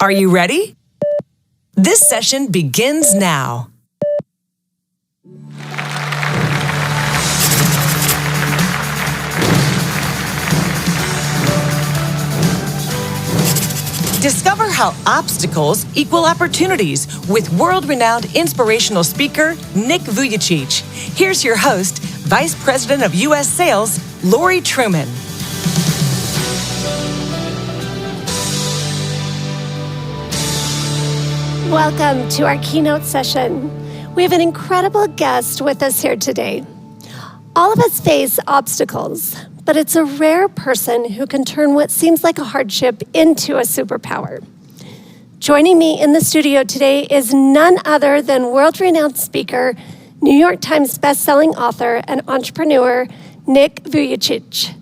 Are you ready? This session begins now. Discover how obstacles equal opportunities with world-renowned inspirational speaker Nick Vujicic. Here's your host, Vice President of U.S. Sales, Lori Truman. Welcome to our keynote session. We have an incredible guest with us here today. All of us face obstacles, but it's a rare person who can turn what seems like a hardship into a superpower. Joining me in the studio today is none other than world-renowned speaker, New York Times bestselling author, and entrepreneur, Nick Vujicic.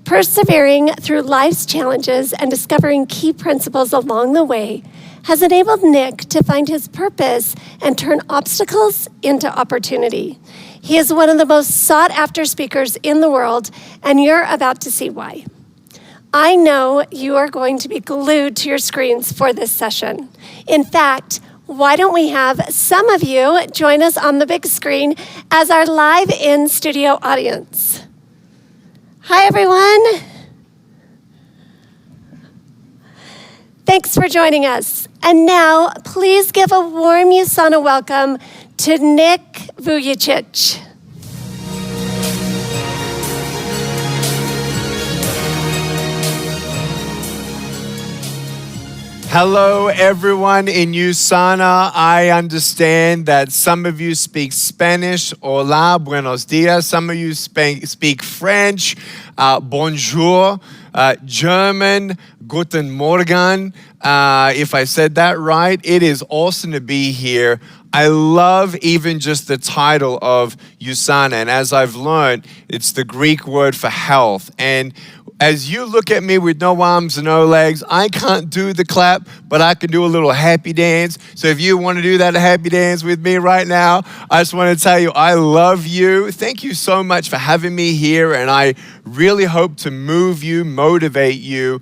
Persevering through life's challenges and discovering key principles along the way has enabled Nick to find his purpose and turn obstacles into opportunity. He is one of the most sought-after speakers in the world, and you're about to see why. I know you are going to be glued to your screens for this session. In fact, why don't we have some of you join us on the big screen as our live in-studio audience. Hi, everyone. Thanks for joining us. And now, please give a warm USANA welcome to Nick Vujicic. Hello, everyone in USANA. I understand that some of you speak Spanish. Hola, buenos dias. Some of you speak French. Bonjour. German. Guten Morgen. If I said that right, it is awesome to be here. I love even just the title of USANA, and as I've learned, it's the Greek word for health. And as you look at me with no arms and no legs, I can't do the clap, but I can do a little happy dance. So if you want to do that happy dance with me right now, I just want to tell you I love you. Thank you so much for having me here, and I really hope to move you, motivate you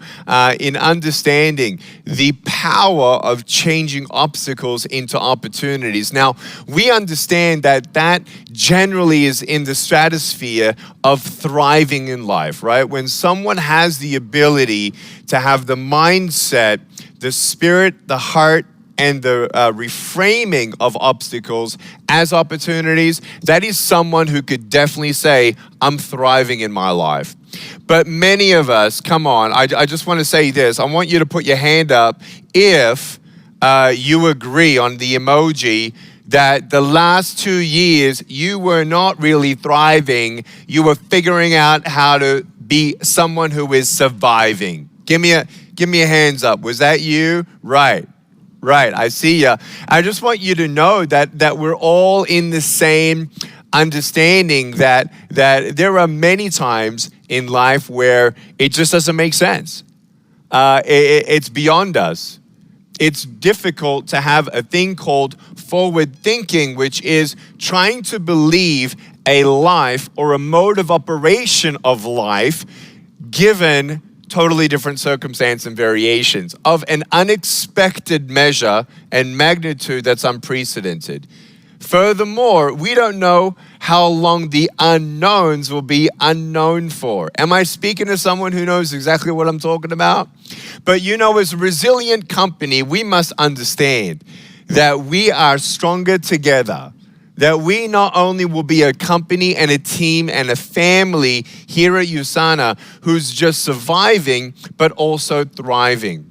in understanding the power of changing obstacles into opportunities. Now, we understand that generally is in the stratosphere of thriving in life, right? When someone has the ability to have the mindset, the spirit, the heart, and the reframing of obstacles as opportunities, that is someone who could definitely say, I'm thriving in my life. But many of us, come on, I just want to say this. I want you to put your hand up if you agree on the emoji that the last 2 years you were not really thriving. You were figuring out how to be someone who is surviving. Give me a hands up. Was that you? Right, I see ya. I just want you to know that we're all in the same understanding that there are many times in life where it just doesn't make sense. It's beyond us. It's difficult to have a thing called forward thinking, which is trying to believe a life or a mode of operation of life given totally different circumstance and variations of an unexpected measure and magnitude that's unprecedented. Furthermore, we don't know how long the unknowns will be unknown for. Am I speaking to someone who knows exactly what I'm talking about? But as a resilient company, we must understand that we are stronger together. That we not only will be a company and a team and a family here at USANA who's just surviving, but also thriving.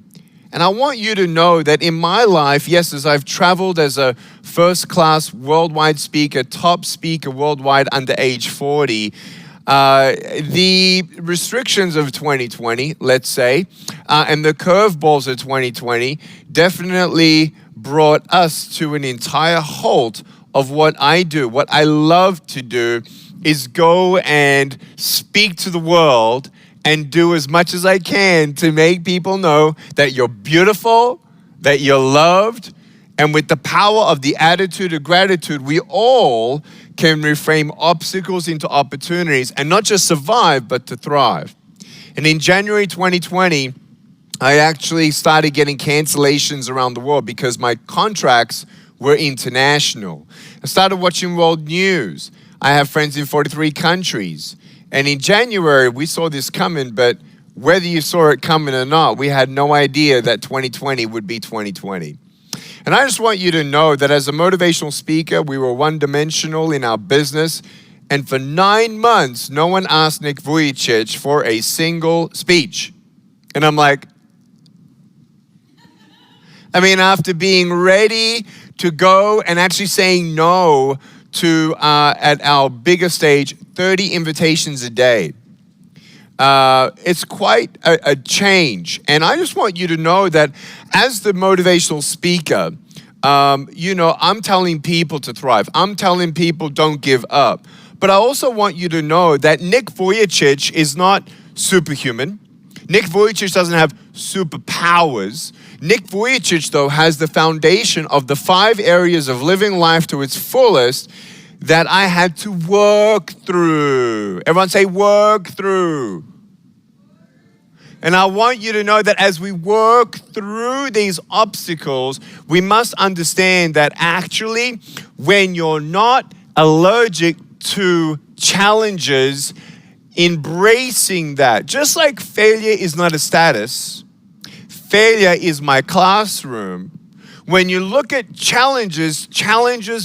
And I want you to know that in my life, yes, as I've traveled as a first-class worldwide speaker, top speaker worldwide under age 40, the restrictions of 2020, let's say, and the curveballs of 2020 definitely brought us to an entire halt of what I do. What I love to do is go and speak to the world and do as much as I can to make people know that you're beautiful, that you're loved, and with the power of the attitude of gratitude, we all can reframe obstacles into opportunities and not just survive, but to thrive. And in January 2020, I actually started getting cancellations around the world because my contracts were international. I started watching world news. I have friends in 43 countries. And in January, we saw this coming, but whether you saw it coming or not, we had no idea that 2020 would be 2020. And I just want you to know that as a motivational speaker, we were one-dimensional in our business. And for 9 months, no one asked Nick Vujicic for a single speech. And I'm like, after being ready to go and actually saying no to, at our bigger stage, 30 invitations a day. It's quite a change. And I just want you to know that as the motivational speaker, I'm telling people to thrive. I'm telling people don't give up. But I also want you to know that Nick Vujicic is not superhuman. Nick Vujicic doesn't have superpowers. Nick Vujicic, though, has the foundation of the 5 areas of living life to its fullest that I had to work through. Everyone say work through. And I want you to know that as we work through these obstacles, we must understand that actually when you're not allergic to challenges, embracing that. Just like failure is not a status, failure is my classroom. When you look at challenges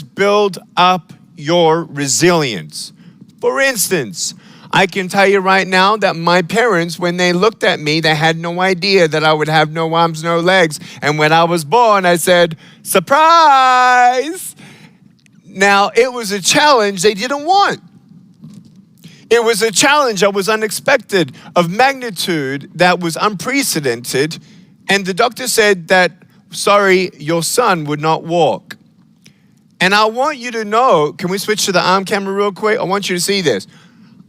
build up your resilience. For instance, I can tell you right now that my parents, when they looked at me, they had no idea that I would have no arms, no legs. And when I was born, I said, surprise! Now, it was a challenge they didn't want. It was a challenge that was unexpected, of magnitude that was unprecedented. And the doctor said that, sorry, your son would not walk. And I want you to know, can we switch to the arm camera real quick? I want you to see this.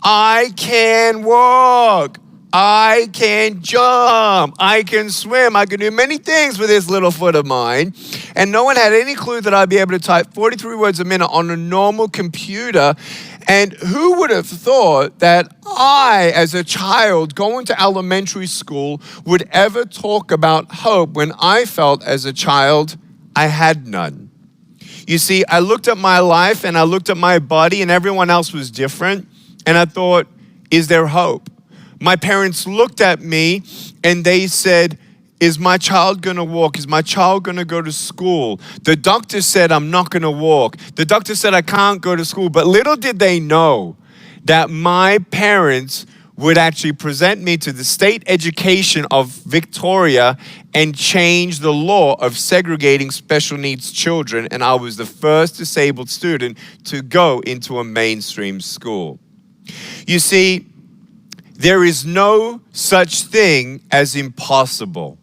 I can walk. I can jump. I can swim. I can do many things with this little foot of mine. And no one had any clue that I'd be able to type 43 words a minute on a normal computer. And who would have thought that I, as a child going to elementary school, would ever talk about hope when I felt as a child I had none? You see, I looked at my life and I looked at my body and everyone else was different. And I thought, is there hope? My parents looked at me and they said, is my child going to walk? Is my child going to go to school? The doctor said, I'm not going to walk. The doctor said, I can't go to school. But little did they know that my parents would actually present me to the state education of Victoria and change the law of segregating special needs children. And I was the first disabled student to go into a mainstream school. You see, there is no such thing as impossible.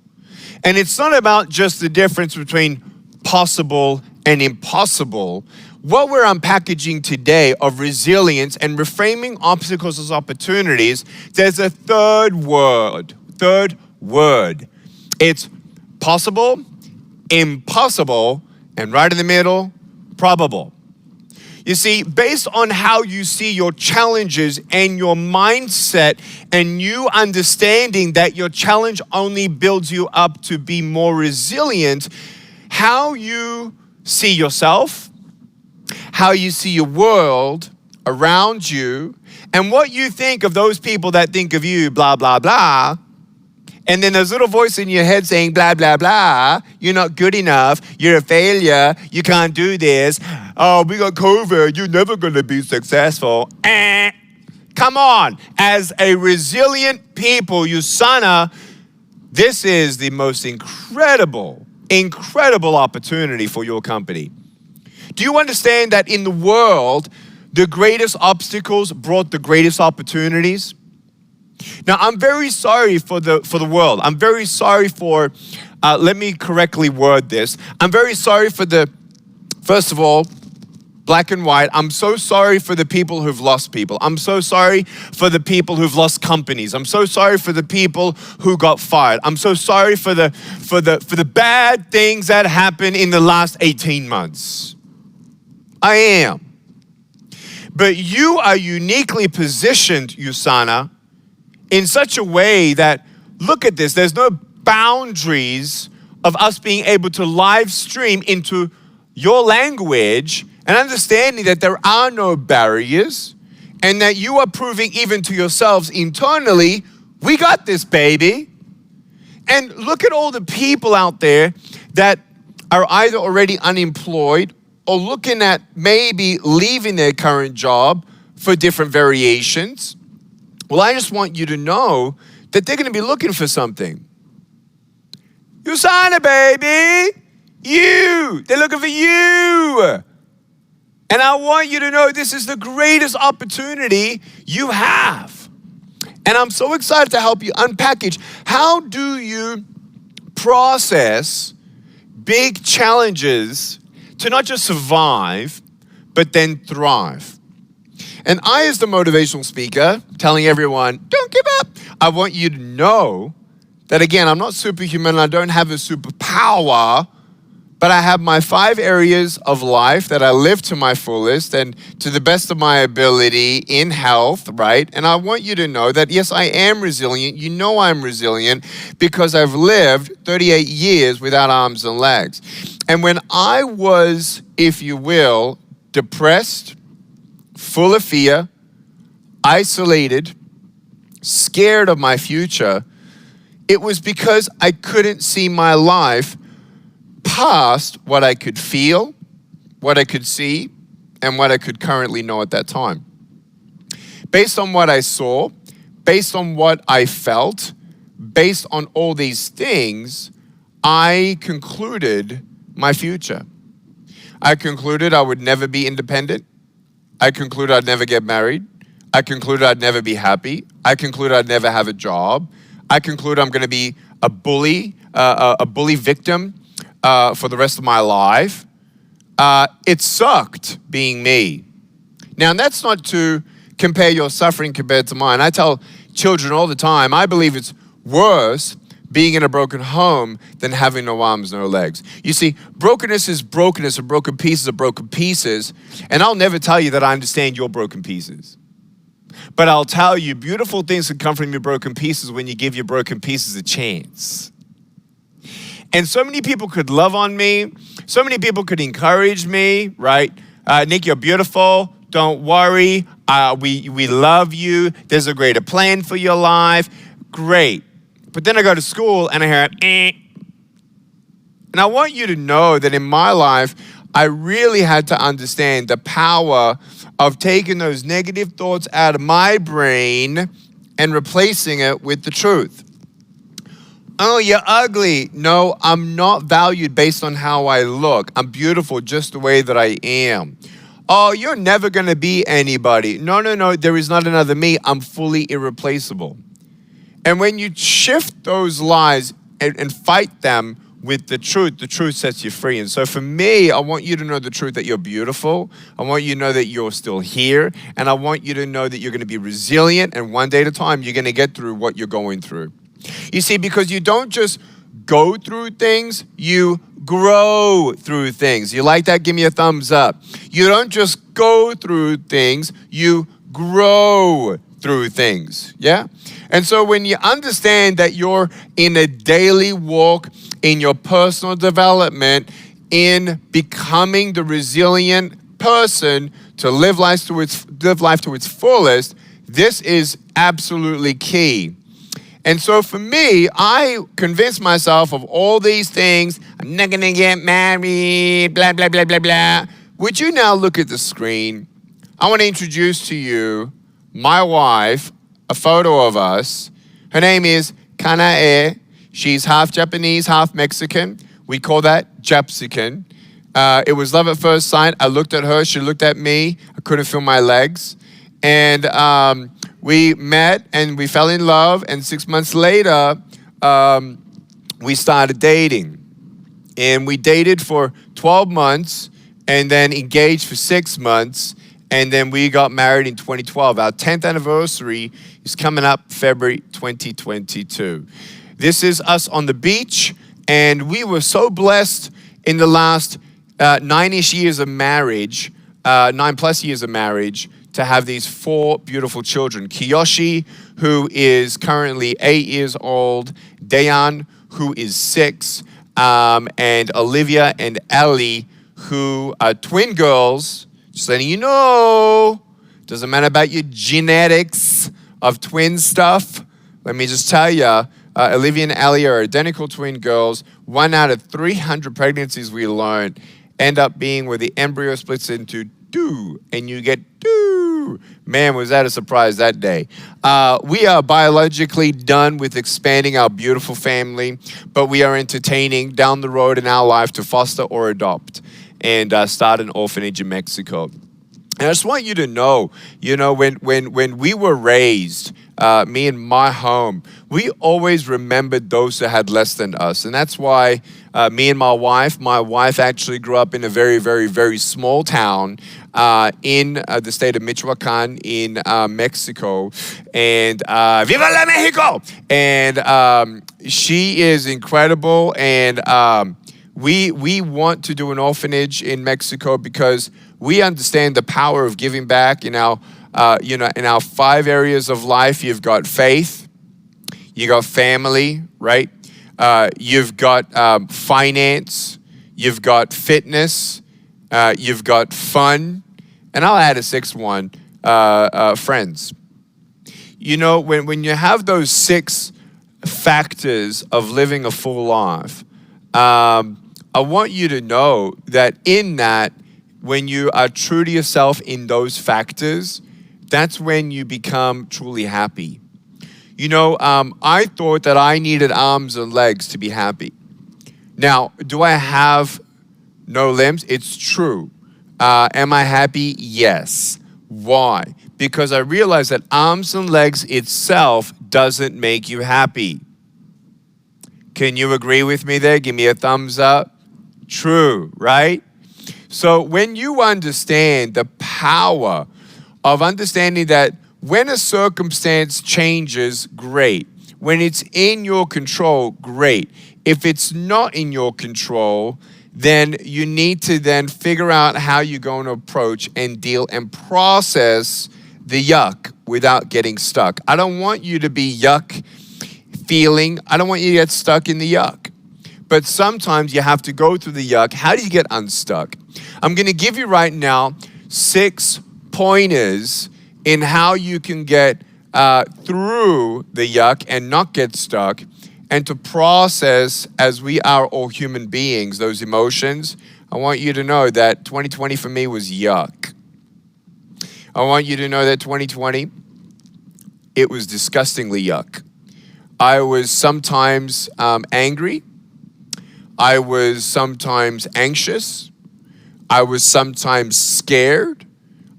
And it's not about just the difference between possible and impossible. What we're unpackaging today of resilience and reframing obstacles as opportunities, there's a third word. It's possible, impossible, and right in the middle, probable. You see, based on how you see your challenges and your mindset and you understanding that your challenge only builds you up to be more resilient, how you see yourself, how you see your world around you, and what you think of those people that think of you, blah, blah, blah. And then there's a little voice in your head saying, blah, blah, blah. You're not good enough. You're a failure. You can't do this. Oh, we got COVID. You're never going to be successful. Come on. As a resilient people, USANA, this is the most incredible opportunity for your company. Do you understand that in the world, the greatest obstacles brought the greatest opportunities? Now, I'm very sorry for the world. I'm very sorry for, let me correctly word this. I'm very sorry for first of all, black and white. I'm so sorry for the people who've lost people. I'm so sorry for the people who've lost companies. I'm so sorry for the people who got fired. I'm so sorry for the bad things that happened in the last 18 months. I am. But you are uniquely positioned, USANA, in such a way that, look at this, there's no boundaries of us being able to live stream into your language and understanding that there are no barriers and that you are proving even to yourselves internally, we got this, baby. And look at all the people out there that are either already unemployed or looking at maybe leaving their current job for different variations. Well, I just want you to know that they're going to be looking for something. Usana, baby! You! They're looking for you! And I want you to know this is the greatest opportunity you have. And I'm so excited to help you unpackage. How do you process big challenges to not just survive, but then thrive? And I, as the motivational speaker, telling everyone, don't give up. I want you to know that, again, I'm not superhuman. I don't have a superpower, but I have my 5 areas of life that I live to my fullest and to the best of my ability in health, right? And I want you to know that, yes, I am resilient. You know I'm resilient because I've lived 38 years without arms and legs. And when I was, if you will, depressed, full of fear, isolated, scared of my future, it was because I couldn't see my life past what I could feel, what I could see, and what I could currently know at that time. Based on what I saw, based on what I felt, based on all these things, I concluded my future. I concluded I would never be independent. I concluded I'd never get married. I concluded I'd never be happy. I concluded I'd never have a job. I concluded I'm going to be a bully victim for the rest of my life. It sucked being me. Now, that's not to compare your suffering compared to mine. I tell children all the time, I believe it's worse being in a broken home than having no arms, no legs. You see, brokenness is brokenness, and broken pieces are broken pieces. And I'll never tell you that I understand your broken pieces. But I'll tell you, beautiful things can come from your broken pieces when you give your broken pieces a chance. And so many people could love on me. So many people could encourage me, right? Nick, you're beautiful. Don't worry. We love you. There's a greater plan for your life. Great. But then I go to school and I hear, eh. And I want you to know that in my life, I really had to understand the power of taking those negative thoughts out of my brain and replacing it with the truth. Oh, you're ugly. No, I'm not valued based on how I look. I'm beautiful just the way that I am. Oh, you're never going to be anybody. No, there is not another me. I'm fully irreplaceable. And when you shift those lies and fight them with the truth sets you free. And so for me, I want you to know the truth that you're beautiful. I want you to know that you're still here. And I want you to know that you're going to be resilient. And one day at a time, you're going to get through what you're going through. You see, because you don't just go through things, you grow through things. You like that? Give me a thumbs up. You don't just go through things, you grow through things. Yeah? And so when you understand that you're in a daily walk in your personal development, in becoming the resilient person to live life to its fullest, this is absolutely key. And so for me, I convinced myself of all these things. I'm not going to get married, blah, blah, blah, blah, blah. Would you now look at the screen? I want to introduce to you my wife, a photo of us. Her name is Kanae. She's half Japanese, half Mexican. We call that Japsican. It was love at first sight. I looked at her. She looked at me. I couldn't feel my legs. And we met and we fell in love. And 6 months later, we started dating. And we dated for 12 months and then engaged for 6 months. And then we got married in 2012. Our 10th anniversary is coming up February 2022. This is us on the beach. And we were so blessed in the last 9-ish years of marriage, 9+ years of marriage, to have these 4 beautiful children. Kiyoshi, who is currently 8 years old. Dayan, who is 6, and Olivia and Ellie, who are twin girls. Just letting you know, doesn't matter about your genetics of twin stuff. Let me just tell you, Olivia and Ellie are identical twin girls. 1 out of 300 pregnancies we learn end up being where the embryo splits into 2, and you get 2. Man, was that a surprise that day. We are biologically done with expanding our beautiful family, but we are entertaining down the road in our life to foster or adopt and start an orphanage in Mexico. And I just want you to know, when we were raised, me and my home, we always remembered those that had less than us. And that's why me and my wife actually grew up in a very, very, very small town in the state of Michoacan in Mexico. And Viva la Mexico! And she is incredible. And we want to do an orphanage in Mexico because we understand the power of giving back in our in our 5 areas of life. You've got faith, you got family, right? You've got finance, you've got fitness, you've got fun, and I'll add a 6th one, friends. When you have those 6 factors of living a full life, I want you to know that in that, when you are true to yourself in those factors, that's when you become truly happy. I thought that I needed arms and legs to be happy. Now, do I have no limbs? It's true. Am I happy? Yes. Why? Because I realized that arms and legs itself doesn't make you happy. Can you agree with me there? Give me a thumbs up. True, right? So when you understand the power of understanding that when a circumstance changes, great. When it's in your control, great. If it's not in your control, then you need to then figure out how you're going to approach and deal and process the yuck without getting stuck. I don't want you to be yuck feeling. I don't want you to get stuck in the yuck. But sometimes you have to go through the yuck. How do you get unstuck? I'm going to give you right now 6 pointers in how you can get through the yuck and not get stuck, and to process, as we are all human beings, those emotions. I want you to know that 2020 for me was yuck. I want you to know that 2020, it was disgustingly yuck. I was sometimes angry. I was sometimes anxious. I was sometimes scared.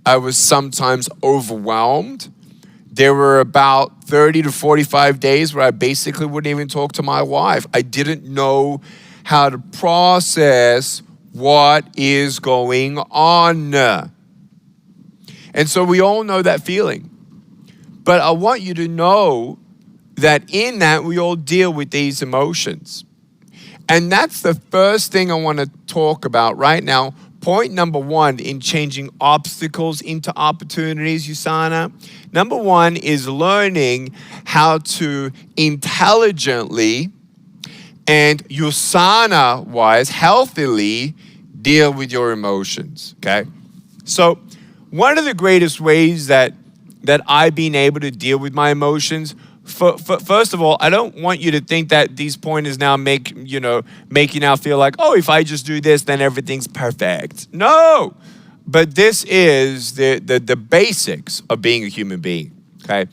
I was sometimes overwhelmed. There were about 30 to 45 days where I basically wouldn't even talk to my wife. I didn't know how to process what is going on. And so we all know that feeling. But I want you to know that in that we all deal with these emotions. And that's the first thing I want to talk about right now. Point number 1 in changing obstacles into opportunities, Usana. Number 1 is learning how to intelligently and Usana-wise, healthily deal with your emotions, okay? So one of the greatest ways that I've been able to deal with my emotions, first of all, I don't want you to think that these pointers now make you now feel like, oh, if I just do this, then everything's perfect. No, but this is the basics of being a human being, okay?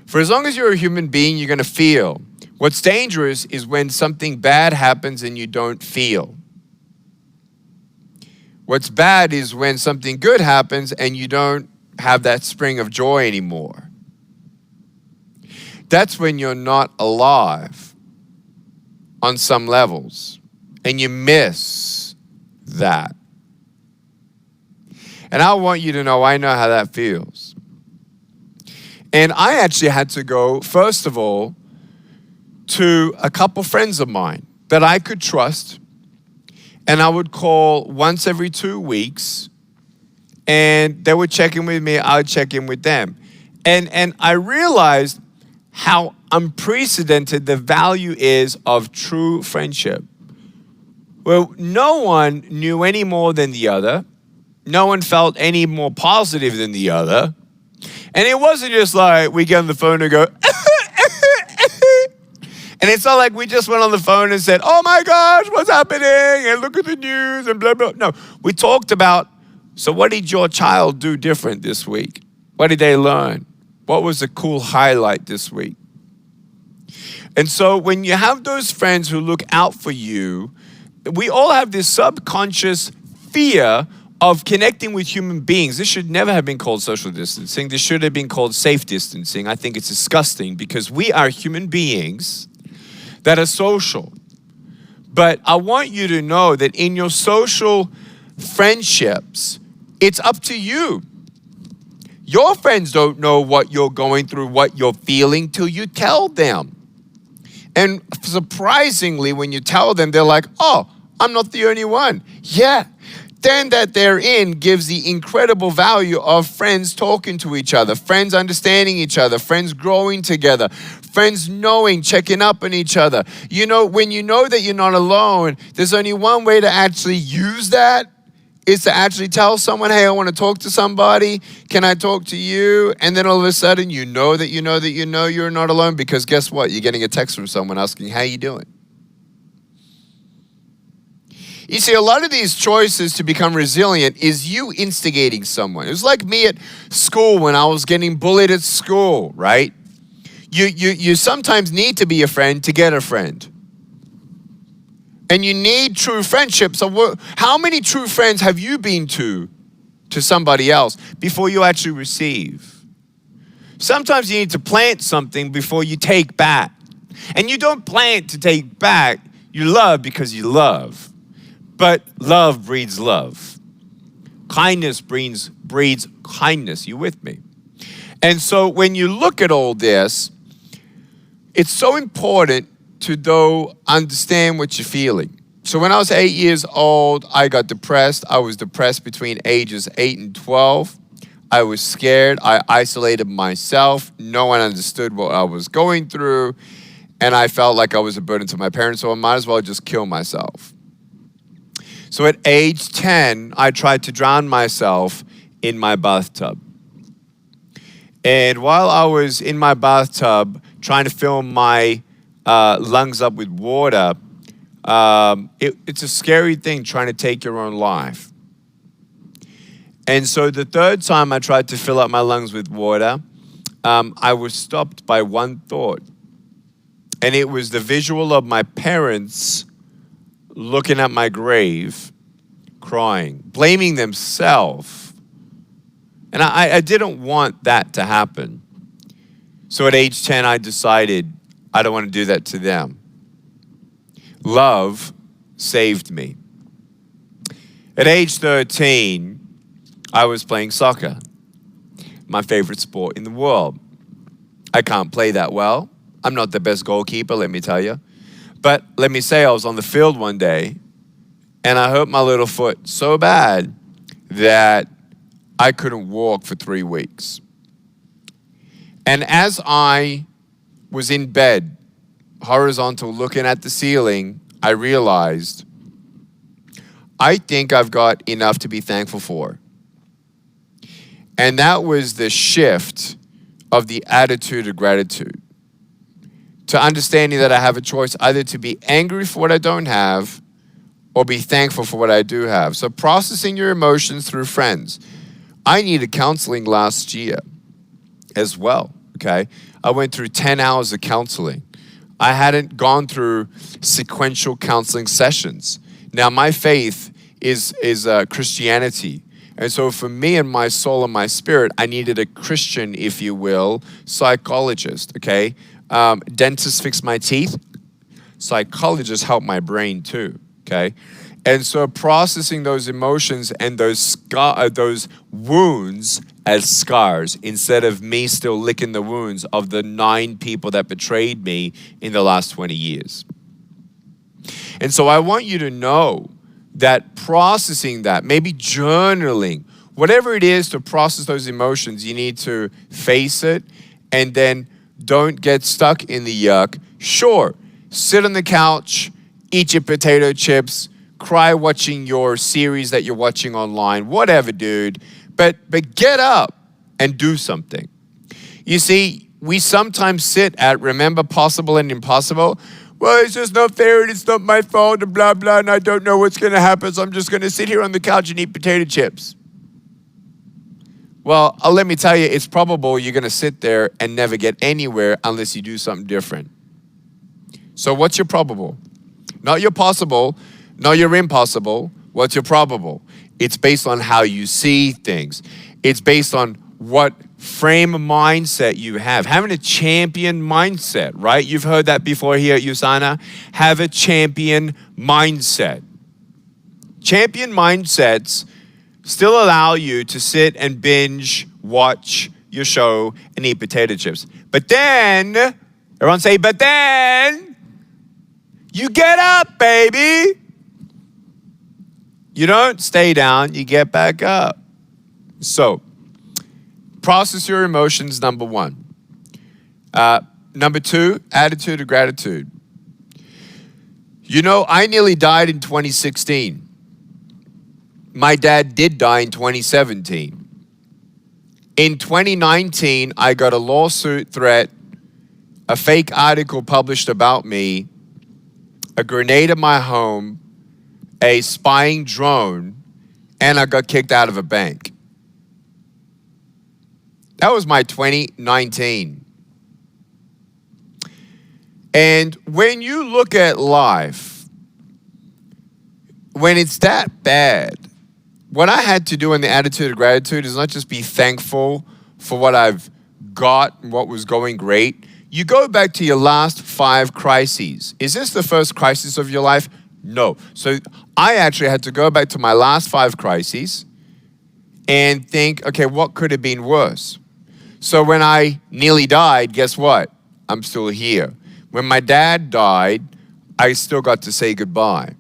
For as long as you're a human being, you're going to feel. What's dangerous is when something bad happens and you don't feel. What's bad is when something good happens and you don't have that spring of joy anymore. That's when you're not alive on some levels, and you miss that. And I want you to know, I know how that feels. And I actually had to go, first of all, to a couple friends of mine that I could trust, and I would call once every 2 weeks, and they would check in with me, I would check in with them. And I realized how unprecedented the value is of true friendship. Well, no one knew any more than the other. No one felt any more positive than the other. And it wasn't just like we get on the phone and go, and it's not like we just went on the phone and said, oh my gosh, what's happening? And look at the news and blah, blah. No, we talked about, so what did your child do different this week? What did they learn? What was a cool highlight this week? And so when you have those friends who look out for you, we all have this subconscious fear of connecting with human beings. This should never have been called social distancing. This should have been called safe distancing. I think it's disgusting because we are human beings that are social. But I want you to know that in your social friendships, it's up to you. Your friends don't know what you're going through, what you're feeling till you tell them. And surprisingly, when you tell them, they're like, oh, I'm not the only one. Yeah. Then that they're in gives the incredible value of friends talking to each other, friends understanding each other, friends growing together, friends knowing, checking up on each other. You know, when you know that you're not alone, there's only one way to actually use that is to actually tell someone, hey, I want to talk to somebody. Can I talk to you? And then all of a sudden, you know you're not alone because guess what? You're getting a text from someone asking, how you doing? You see, a lot of these choices to become resilient is you instigating someone. It was like me at school when I was getting bullied at school, right? You sometimes need to be a friend to get a friend. And you need true friendships. So how many true friends have you been to somebody else before you actually receive? Sometimes you need to plant something before you take back. And you don't plant to take back. You love because you love. But love breeds love. Kindness breeds kindness. You with me? And so when you look at all this, it's so important to though understand what you're feeling. So when I was 8 years old, I got depressed. I was depressed between ages 8 and 12. I was scared. I isolated myself. No one understood what I was going through. And I felt like I was a burden to my parents, so I might as well just kill myself. So at age 10, I tried to drown myself in my bathtub. And while I was in my bathtub trying to fill my lungs up with water, it's a scary thing trying to take your own life. And so the third time I tried to fill up my lungs with water, I was stopped by one thought. And it was the visual of my parents looking at my grave, crying, blaming themselves. And I didn't want that to happen. So at age 10, I decided I don't want to do that to them. Love saved me. At age 13, I was playing soccer, my favorite sport in the world. I can't play that well. I'm not the best goalkeeper, let me tell you. But let me say I was on the field one day and I hurt my little foot so bad that I couldn't walk for 3 weeks. And as I was in bed, horizontal, looking at the ceiling, I realized I think I've got enough to be thankful for. And that was the shift of the attitude of gratitude. To understanding that I have a choice either to be angry for what I don't have or be thankful for what I do have. So processing your emotions through friends. I needed counseling last year as well, okay? I went through 10 hours of counseling. I hadn't gone through sequential counseling sessions. Now, my faith is Christianity. And so for me and my soul and my spirit, I needed a Christian, if you will, psychologist, okay? Dentists fix my teeth. Psychologists help my brain too, okay? And so processing those emotions and those wounds as scars instead of me still licking the wounds of the 9 people that betrayed me in the last 20 years. And so I want you to know that processing that, maybe journaling, whatever it is to process those emotions, you need to face it and then don't get stuck in the yuck. Sure, sit on the couch, eat your potato chips, cry watching your series that you're watching online, whatever, dude. But get up and do something. You see, we sometimes sit at remember possible and impossible. Well, it's just not fair and it's not my fault and blah, blah, and I don't know what's going to happen, so I'm just going to sit here on the couch and eat potato chips. Well, let me tell you, it's probable you're going to sit there and never get anywhere unless you do something different. So what's your probable? Not your possible, not your impossible. What's your probable? It's based on how you see things. It's based on what frame of mindset you have. Having a champion mindset, right? You've heard that before here at USANA. Have a champion mindset. Champion mindsets still allow you to sit and binge, watch your show, and eat potato chips. But then, everyone say, but then, you get up, baby. You don't stay down, you get back up. So, process your emotions, number one. Number two, attitude of gratitude. You know, I nearly died in 2016. My dad did die in 2017. In 2019, I got a lawsuit threat, a fake article published about me, a grenade at my home, a spying drone, and I got kicked out of a bank. That was my 2019. And when you look at life, when it's that bad, what I had to do in the attitude of gratitude is not just be thankful for what I've got and what was going great. You go back to your last 5 crises. Is this the first crisis of your life? No. So I actually had to go back to my last 5 crises and think, okay, what could have been worse? So when I nearly died, guess what? I'm still here. When my dad died, I still got to say goodbye.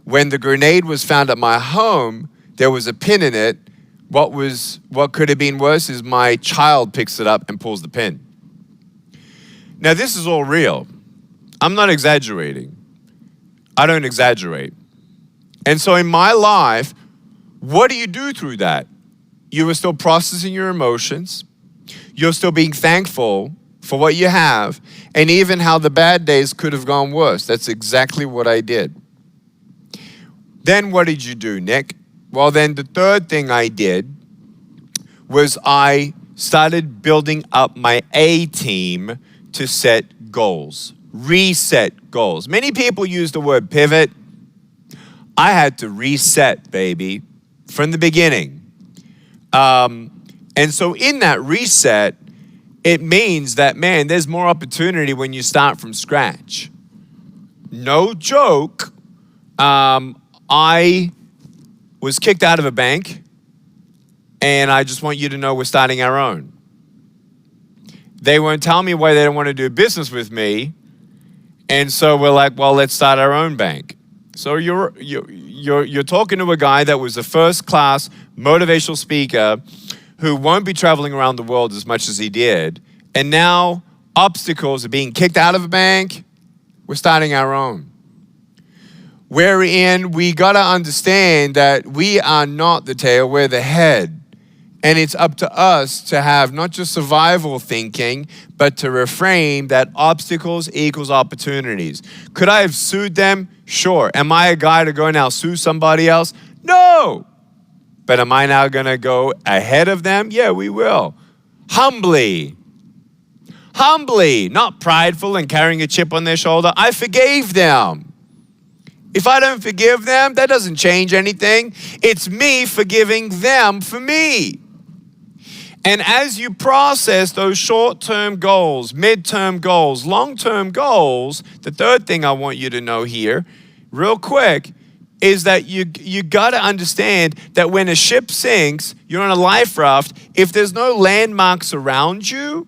When the grenade was found at my home, there was a pin in it. What could have been worse is my child picks it up and pulls the pin. Now, this is all real. I'm not exaggerating. I don't exaggerate. And so in my life, what do you do through that? You were still processing your emotions. You're still being thankful for what you have, and even how the bad days could have gone worse. That's exactly what I did. Then what did you do, Nick? Well, then the third thing I did was I started building up my A team to set goals, reset goals. Many people use the word pivot. I had to reset, baby, from the beginning. And so in that reset, it means that, man, there's more opportunity when you start from scratch. No joke. I was kicked out of a bank, and I just want you to know we're starting our own. They won't tell me why they don't want to do business with me, and so we're like, well, let's start our own bank. So you're talking to a guy that was a first-class motivational speaker who won't be traveling around the world as much as he did, and now obstacles are being kicked out of a bank. We're starting our own. Wherein we got to understand that we are not the tail, we're the head. And it's up to us to have not just survival thinking, but to reframe that obstacles equals opportunities. Could I have sued them? Sure. Am I a guy to go now sue somebody else? No. But am I now going to go ahead of them? Yeah, we will. Humbly. Humbly, not prideful and carrying a chip on their shoulder. I forgave them. If I don't forgive them, that doesn't change anything. It's me forgiving them for me. And as you process those short-term goals, mid-term goals, long-term goals, the third thing I want you to know here, real quick, is that you got to understand that when a ship sinks, you're on a life raft, if there's no landmarks around you,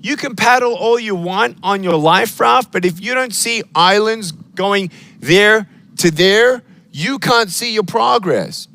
you can paddle all you want on your life raft, but if you don't see islands going there to there, you can't see your progress.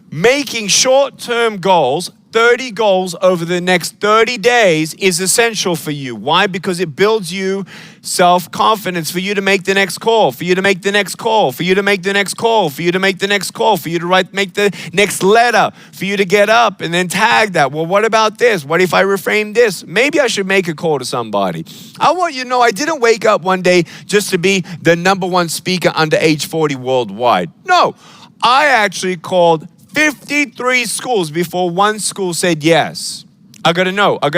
Making short-term goals, 30 goals over the next 30 days is essential for you. Why? Because it builds you self-confidence for you to make the next call, for you to make the next call, for you to make the next call, for you to make the next call, for you to make the next letter, for you to get up and then tag that. Well, what about this? What if I reframe this? Maybe I should make a call to somebody. I want you to know I didn't wake up one day just to be the #1 speaker under age 40 worldwide. No, I actually called 53 schools before one school said yes. I gotta know. And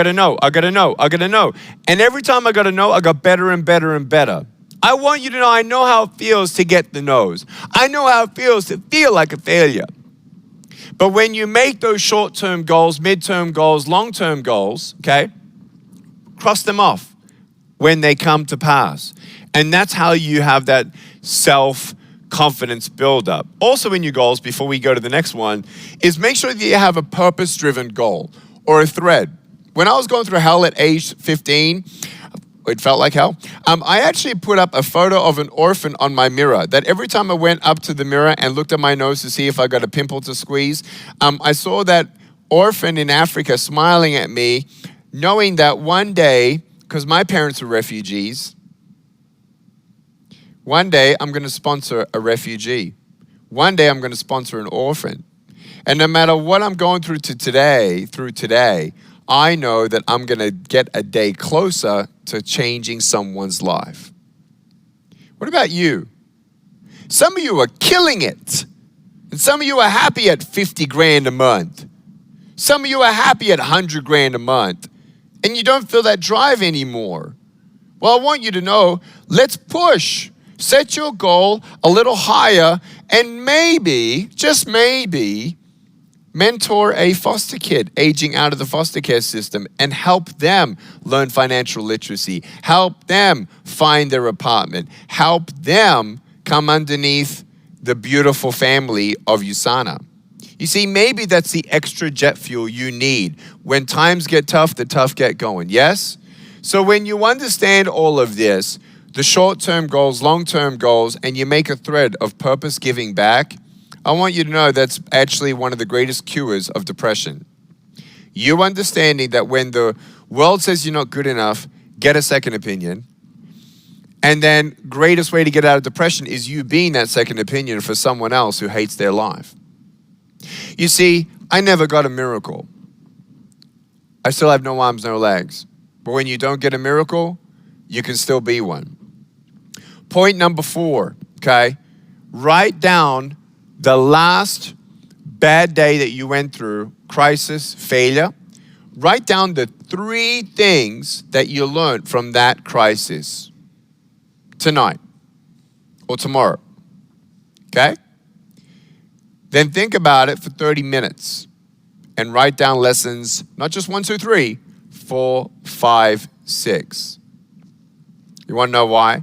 every time I got a no, I got better and better and better. I want you to know I know how it feels to get the no's. I know how it feels to feel like a failure. But when you make those short-term goals, mid-term goals, long-term goals, okay, cross them off when they come to pass. And that's how you have that self-confidence build-up. Also in your goals, before we go to the next one, is make sure that you have a purpose-driven goal or a thread. When I was going through hell at age 15, it felt like hell. I actually put up a photo of an orphan on my mirror that every time I went up to the mirror and looked at my nose to see if I got a pimple to squeeze, I saw that orphan in Africa smiling at me, knowing that one day, because my parents were refugees, one day I'm going to sponsor a refugee. One day I'm going to sponsor an orphan. And no matter what I'm going through today, I know that I'm going to get a day closer to changing someone's life. What about you? Some of you are killing it. And some of you are happy at 50 grand a month. Some of you are happy at 100 grand a month. And you don't feel that drive anymore. Well, I want you to know, let's push. Set your goal a little higher and maybe, just maybe, mentor a foster kid aging out of the foster care system and help them learn financial literacy. Help them find their apartment. Help them come underneath the beautiful family of USANA. You see, maybe that's the extra jet fuel you need. When times get tough, the tough get going. Yes? So when you understand all of this, the short-term goals, long-term goals, and you make a thread of purpose giving back, I want you to know that's actually one of the greatest cures of depression. You understanding that when the world says you're not good enough, get a second opinion. And then greatest way to get out of depression is you being that second opinion for someone else who hates their life. You see, I never got a miracle. I still have no arms, no legs. But when you don't get a miracle, you can still be one. Point number 4, okay? Write down the last bad day that you went through, crisis, failure. Write down the 3 things that you learned from that crisis tonight or tomorrow, okay? Then think about it for 30 minutes and write down lessons, not just 1, 2, 3, 4, 5, 6. You want to know why?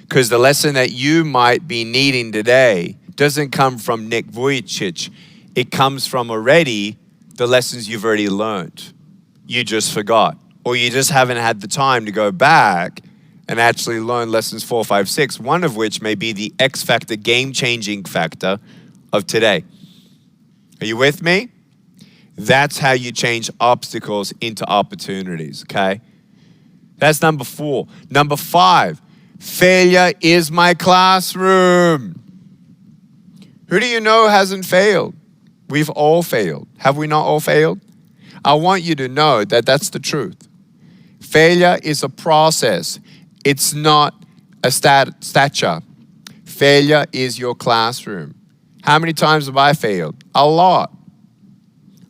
Because the lesson that you might be needing today doesn't come from Nick Vujicic. It comes from already the lessons you've already learned. You just forgot. Or you just haven't had the time to go back and actually learn lessons 4, 5, 6, one of which may be the X factor, game-changing factor of today. Are you with me? That's how you change obstacles into opportunities, okay? That's number 4. Number 5, failure is my classroom. Who do you know hasn't failed? We've all failed. Have we not all failed? I want you to know that that's the truth. Failure is a process. It's not a stature. Failure is your classroom. How many times have I failed? A lot.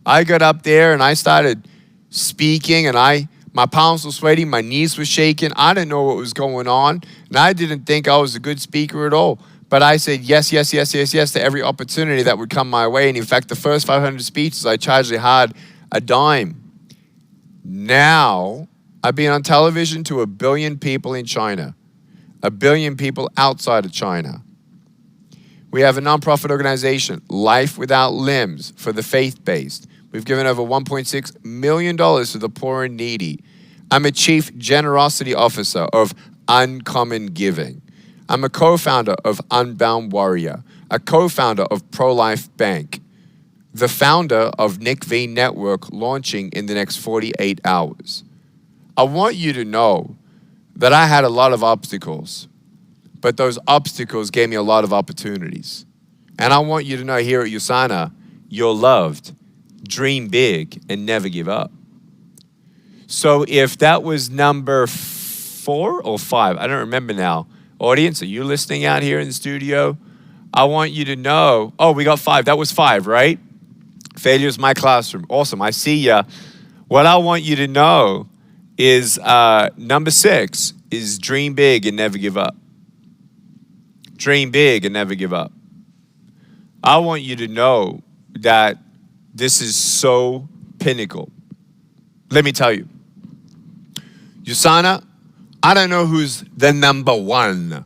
I got up there and I started speaking and my palms were sweaty, my knees were shaking. I didn't know what was going on. And I didn't think I was a good speaker at all. But I said yes to every opportunity that would come my way. And in fact, the first 500 speeches, I charged hard a dime. Now, I've been on television to 1 billion people in China, 1 billion people outside of China. We have a nonprofit organization, Life Without Limbs, for the faith-based. We've given over $1.6 million to the poor and needy. I'm a chief generosity officer of Uncommon Giving. I'm a co-founder of Unbound Warrior, a co-founder of Pro-Life Bank, the founder of Nick V Network, launching in the next 48 hours. I want you to know that I had a lot of obstacles, but those obstacles gave me a lot of opportunities. And I want you to know here at USANA, you're loved. Dream big and never give up. So if that was number 4 or 5, I don't remember now. Audience, are you listening out here in the studio? I want you to know, oh, we got 5. That was 5, right? Failure is my classroom. Awesome, I see ya. What I want you to know is number 6 is dream big and never give up. Dream big and never give up. I want you to know that this is so pinnacle. Let me tell you. USANA, I don't know who's the number 1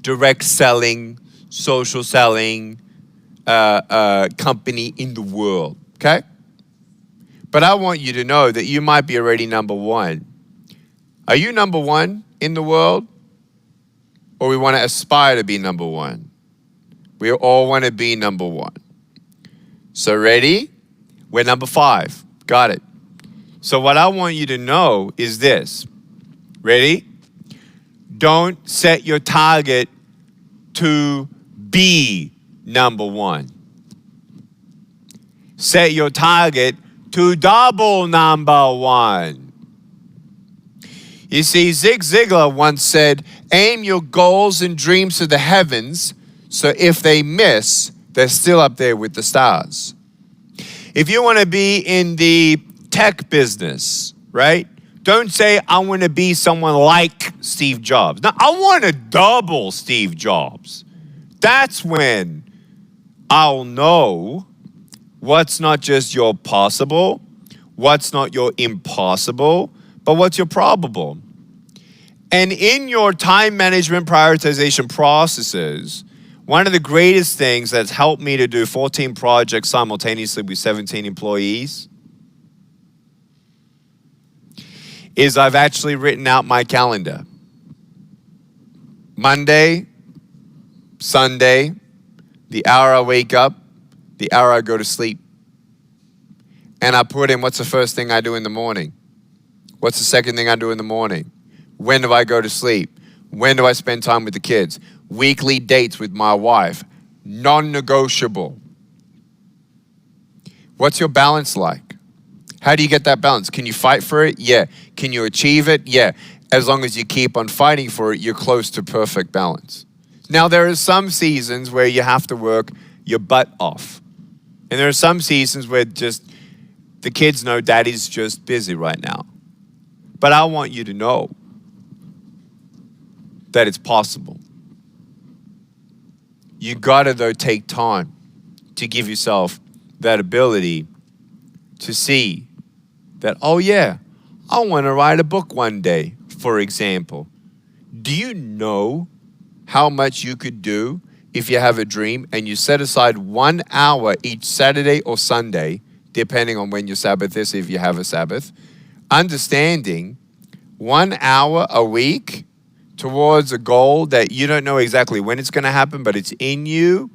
direct selling, social selling company in the world, okay? But I want you to know that you might be already number 1. Are you number 1 in the world? Or we want to aspire to be number 1? We all want to be number 1. So ready? We're number 5. Got it. So what I want you to know is this. Ready? Don't set your target to be number 1. Set your target to double number 1. You see, Zig Ziglar once said, aim your goals and dreams to the heavens, so if they miss, they're still up there with the stars. If you want to be in the tech business, right? Don't say, I want to be someone like Steve Jobs. No, I want to double Steve Jobs. That's when I'll know what's not just your possible, what's not your impossible, but what's your probable. And in your time management prioritization processes, one of the greatest things that's helped me to do 14 projects simultaneously with 17 employees is I've actually written out my calendar. Monday, Sunday, the hour I wake up, the hour I go to sleep. And I put in what's the first thing I do in the morning? What's the second thing I do in the morning? When do I go to sleep? When do I spend time with the kids? Weekly dates with my wife. Non-negotiable. What's your balance like? How do you get that balance? Can you fight for it? Yeah. Can you achieve it? Yeah. As long as you keep on fighting for it, you're close to perfect balance. Now, there are some seasons where you have to work your butt off. And there are some seasons where just the kids know daddy's just busy right now. But I want you to know that it's possible. You gotta, though, take time to give yourself that ability to see that, oh yeah, I wanna write a book one day, for example. Do you know how much you could do if you have a dream and you set aside 1 hour each Saturday or Sunday, depending on when your Sabbath is, if you have a Sabbath, understanding 1 hour a week towards a goal that you don't know exactly when it's going to happen, but it's in you.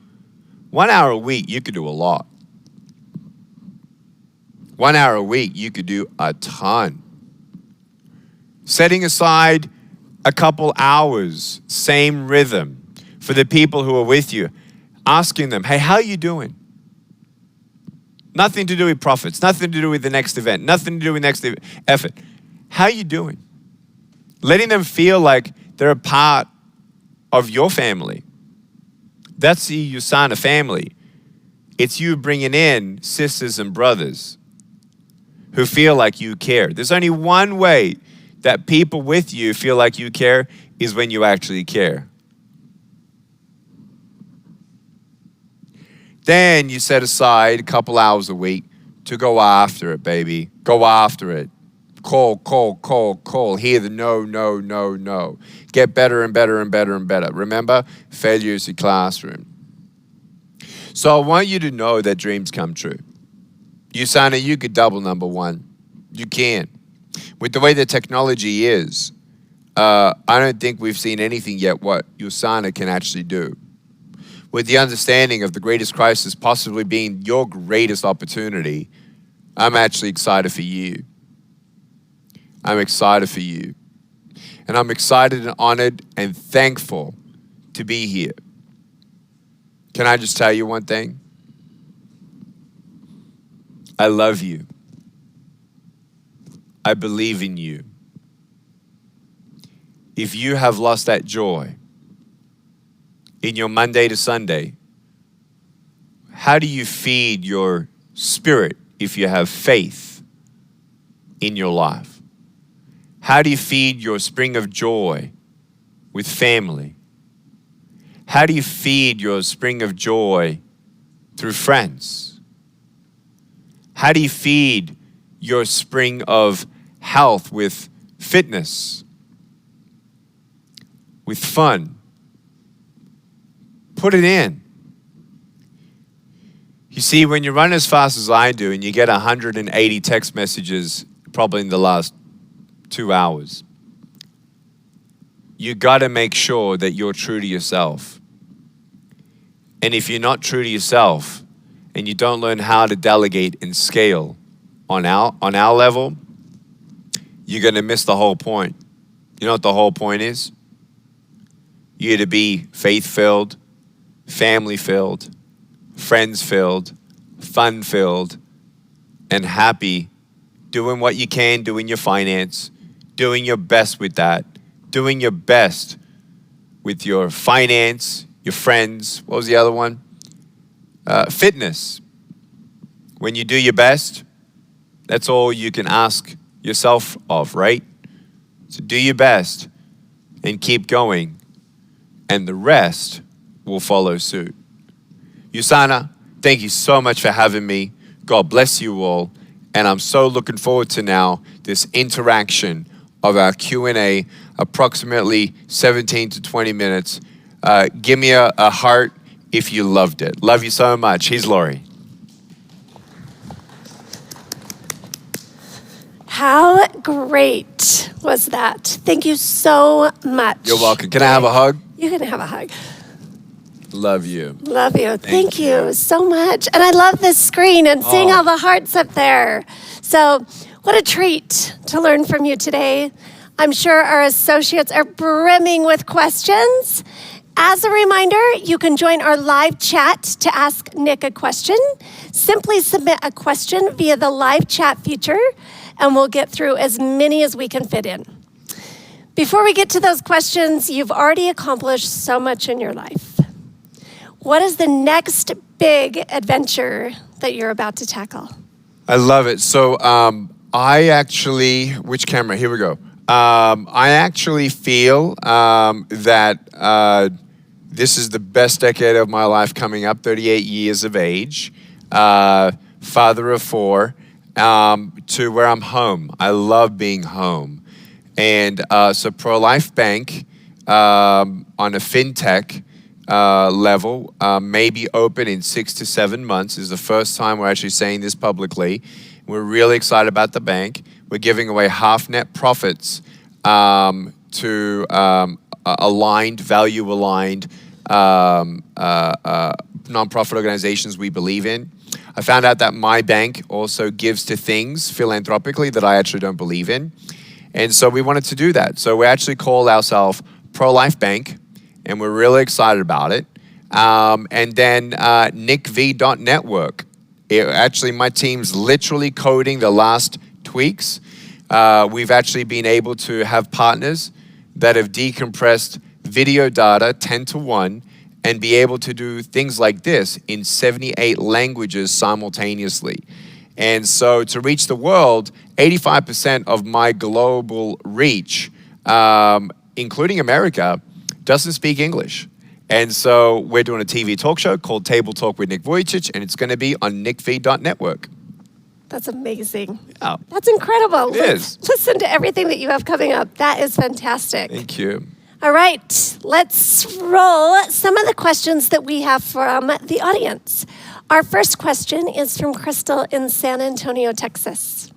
1 hour a week, you could do a lot. 1 hour a week, you could do a ton. Setting aside a couple hours, same rhythm, for the people who are with you, asking them, hey, how are you doing? Nothing to do with profits, nothing to do with the next event, nothing to do with next effort. How are you doing? Letting them feel like they're a part of your family. That's the USANA family. It's you bringing in sisters and brothers who feel like you care. There's only one way that people with you feel like you care is when you actually care. Then you set aside a couple hours a week to go after it, baby. Go after it. Call. Hear the no. Get better and better and better and better. Remember, failure is your classroom. So I want you to know that dreams come true. USANA, you could double number 1. You can. With the way the technology is, I don't think we've seen anything yet what USANA can actually do. with the understanding of the greatest crisis possibly being your greatest opportunity, I'm actually excited for you. I'm excited for you. And I'm excited and honored and thankful to be here. Can I just tell you one thing? I love you. I believe in you. If you have lost that joy in your Monday to Sunday, how do you feed your spirit if you have faith in your life? How do you feed your spring of joy with family? How do you feed your spring of joy through friends? How do you feed your spring of health with fitness, with fun? Put it in. You see, when you run as fast as I do and you get 180 text messages probably in the last 2 hours, you got to make sure that you're true to yourself. And if you're not true to yourself and you don't learn how to delegate and scale on our level, you're going to miss the whole point. You know what the whole point is? You're to be faith-filled, family-filled, friends-filled, fun-filled, and happy, doing what you can, doing your finance, doing your best with that, doing your best with your finance, your friends. What was the other one? Fitness. When you do your best, that's all you can ask yourself of, right? So do your best and keep going, and the rest will follow suit. Yusana, thank you so much for having me. God bless you all. And I'm so looking forward to now this interaction of our Q&A, approximately 17 to 20 minutes. Give me a heart if you loved it. Love you so much. Here's Lori. How great was that? Thank you so much. You're welcome. Can I have a hug? You can have a hug. Love you. Love you. Thank you so much. And I love this screen and seeing all the hearts up there. So what a treat to learn from you today. I'm sure our associates are brimming with questions. As a reminder, you can join our live chat to ask Nick a question. Simply submit a question via the live chat feature, and we'll get through as many as we can fit in. Before we get to those questions, you've already accomplished so much in your life. What is the next big adventure that you're about to tackle? I love it. So I actually, which camera? Here we go. I actually feel that this is the best decade of my life coming up, 38 years of age, father of 4, to where I'm home. I love being home. And so Pro-Life Bank on a fintech level may be open in 6 to 7 months. This is the first time we're actually saying this publicly. We're really excited about the bank. We're giving away half net profits to aligned, value-aligned nonprofit organizations we believe in. I found out that my bank also gives to things philanthropically that I actually don't believe in. And so we wanted to do that. So we actually call ourselves Pro-Life Bank, and we're really excited about it. And then nickv.network. Actually, my team's literally coding the last tweaks. We've actually been able to have partners that have decompressed video data 10 to 1 and be able to do things like this in 78 languages simultaneously. And so to reach the world, 85% of my global reach, including America, doesn't speak English. And so we're doing a TV talk show called Table Talk with Nick Vujicic, and it's going to be on nickv.network. That's amazing. Yeah. That's incredible. It is. Listen to everything that you have coming up. That is fantastic. Thank you. All right, let's roll some of the questions that we have from the audience. Our first question is from Crystal in San Antonio, Texas.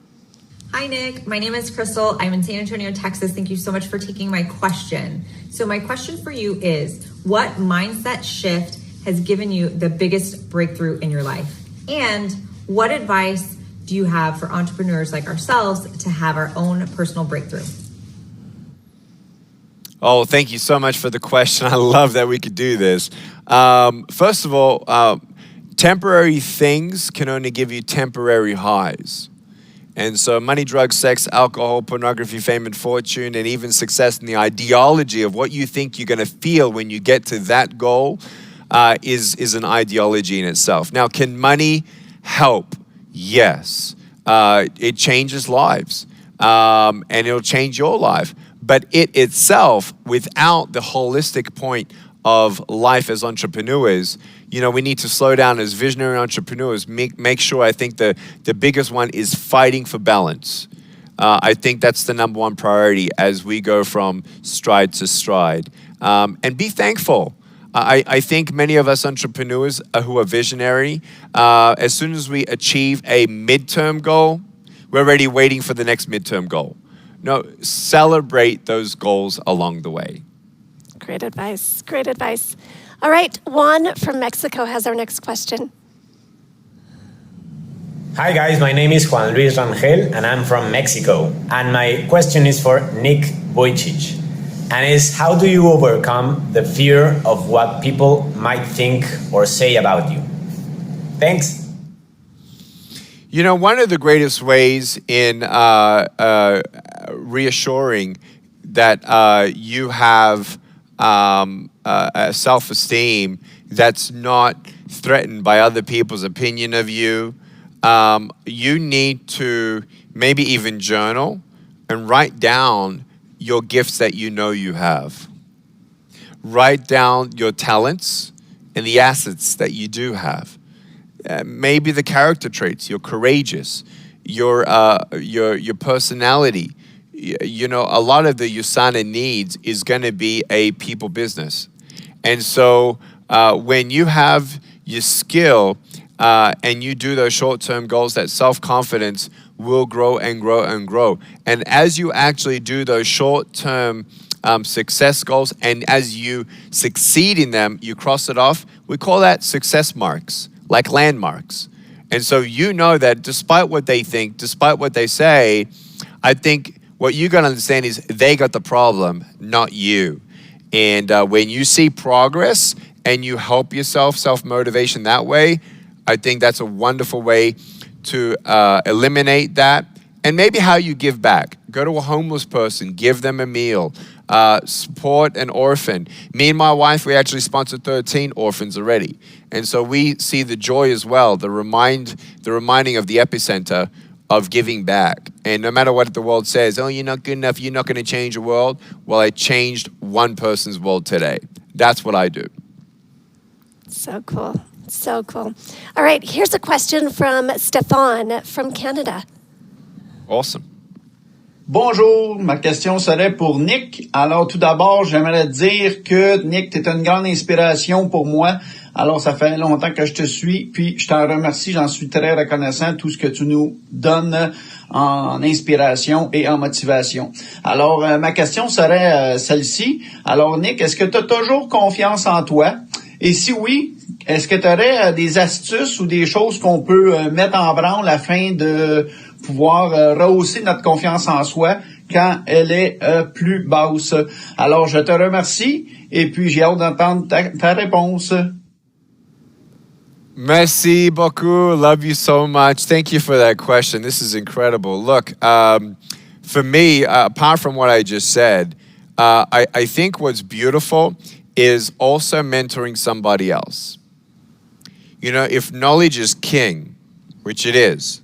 Hi, Nick. My name is Crystal. I'm in San Antonio, Texas. Thank you so much for taking my question. So my question for you is, what mindset shift has given you the biggest breakthrough in your life? And what advice do you have for entrepreneurs like ourselves to have our own personal breakthrough? Oh, thank you so much for the question. I love that we could do this. First of all, temporary things can only give you temporary highs. And so money, drugs, sex, alcohol, pornography, fame, and fortune, and even success in the ideology of what you think you're going to feel when you get to that goal is an ideology in itself. Now, can money help? Yes. It changes lives, and it'll change your life. But it itself, without the holistic point of life as entrepreneurs, we need to slow down as visionary entrepreneurs. Make sure, I think the biggest one is fighting for balance. I think that's the number one priority as we go from stride to stride. And be thankful. I think many of us entrepreneurs who are visionary, as soon as we achieve a midterm goal, we're already waiting for the next midterm goal. No, celebrate those goals along the way. Great advice. Great advice. All right, Juan from Mexico has our next question. Hi guys, my name is Juan Luis Rangel and I'm from Mexico. And my question is for Nick Vujicic. And is, how do you overcome the fear of what people might think or say about you? Thanks. One of the greatest ways in reassuring that you have a self-esteem that's not threatened by other people's opinion of you, you need to maybe even journal and write down your gifts that you know you have. Write down your talents and the assets that you do have. Maybe the character traits, you're courageous, your personality. A lot of the USANA needs is going to be a people business. And so when you have your skill and you do those short-term goals, that self-confidence will grow and grow and grow. And as you actually do those short-term success goals, and as you succeed in them, you cross it off, we call that success marks, like landmarks. And so that despite what they think, despite what they say, I think what you got to understand is they got the problem, not you. And when you see progress and you help yourself, self-motivation that way, I think that's a wonderful way to eliminate that. And maybe how you give back. Go to a homeless person, give them a meal, support an orphan. Me and my wife, we actually sponsored 13 orphans already. And so we see the joy as well, the reminding of the epicenter of giving back. And no matter what the world says, oh, you're not good enough, you're not going to change the world. Well, I changed one person's world today. That's what I do. So cool. So cool. All right, here's a question from Stéphane from Canada. Awesome. Bonjour, ma question serait pour Nick. Alors tout d'abord, j'aimerais dire que Nick, tu es une grande inspiration pour moi. Alors ça fait longtemps que je te suis, puis je t'en remercie, j'en suis très reconnaissant tout ce que tu nous donnes en inspiration et en motivation. Alors ma question serait celle-ci. Alors Nick, est-ce que tu as toujours confiance en toi? Et si oui, est-ce que tu aurais des astuces ou des choses qu'on peut mettre en branle afin de pouvoir rehausser notre confiance en soi quand elle est plus basse? Alors, je te remercie et puis j'ai hâte d'entendre ta réponse. Merci beaucoup. Love you so much. Thank you for that question. This is incredible. Look, for me, apart from what I just said, I think what's beautiful is also mentoring somebody else. If knowledge is king, which it is,